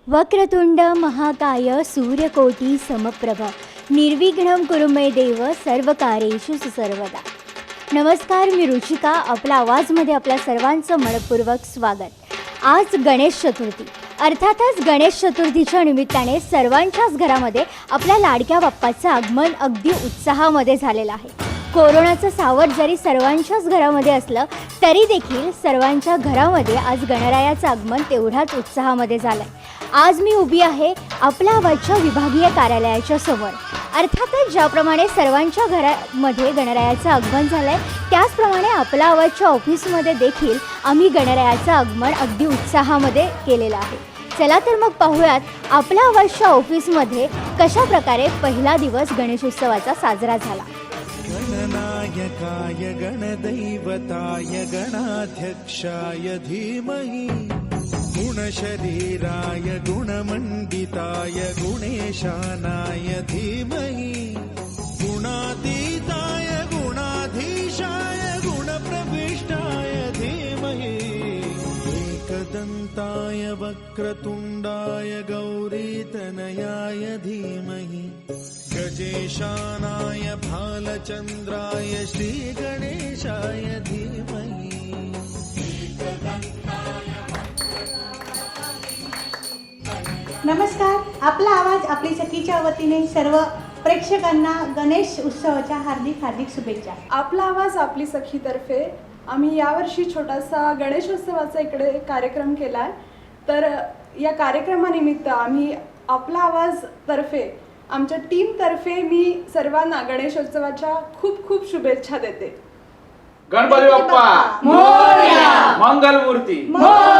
वक्रतुंड महाकाय सूर्यकोटी समप्रभ निर्विघ्नं कुरु मे देव सर्व कार्येषु सर्वदा. नमस्कार, मी रुचिका. आपला आवाजमध्ये आपल्या सर्वांचं मनपूर्वक स्वागत. आज गणेश चतुर्थी. अर्थातच गणेश चतुर्थीच्या निमित्ताने सर्वांच्याच घरामध्ये आपल्या लाडक्या बाप्पाचं आगमन अगदी उत्साहामध्ये झालेलं आहे. कोरोनाचं सावट जरी सर्वांच्याच घरामध्ये असलं तरी देखील सर्वांच्या घरामध्ये आज गणरायाचं आगमन तेवढ्याच उत्साहामध्ये झालं आहे. आज मी उभी आहे आपल्या आवाजच्या विभागीय कार्यालयाच्या समोर. अर्थातच ज्याप्रमाणे सर्वांच्या घरामध्ये गणरायाचं आगमन झालं आहे त्याचप्रमाणे आपला आवाजच्या ऑफिसमध्ये देखील आम्ही गणरायाचं आगमन अगदी उत्साहामध्ये केलेलं आहे. चला तर मग पाहूयात आपल्या आवाजच्या ऑफिसमध्ये कशा प्रकारे पहिला दिवस गणेशोत्सवाचा साजरा झाला. गणनायकाय गणदैवताय गणाध्यक्षाय धीमहि गुणशरीराय गुणमण्डिताय गुणेशानाय धीमहि गुणातीताय गुणाधीशाय गुणप्रविष्टाय धीमहि एकदन्ताय वक्रतुण्डाय गौरीतनयाय धीमहि गजेशानाय भालचन्द्राय श्रीगणेशाय धीमहि. नमस्कार. आपला आवाज आपली सखीच्या वतीने सर्व प्रेक्षकांना गणेश उत्सवाच्या हार्दिक हार्दिक शुभेच्छा. आपला आवाज आपली सखीतर्फे आम्ही यावर्षी छोटासा गणेशोत्सवाचा इकडे कार्यक्रम केला आहे. तर या कार्यक्रमानिमित्त आम्ही आपला आवाज तर्फे आमच्या टीमतर्फे मी सर्वांना गणेशोत्सवाच्या खूप खूप शुभेच्छा देते. गणपती बाप्पा मोरया, मंगलमूर्ती मोरया.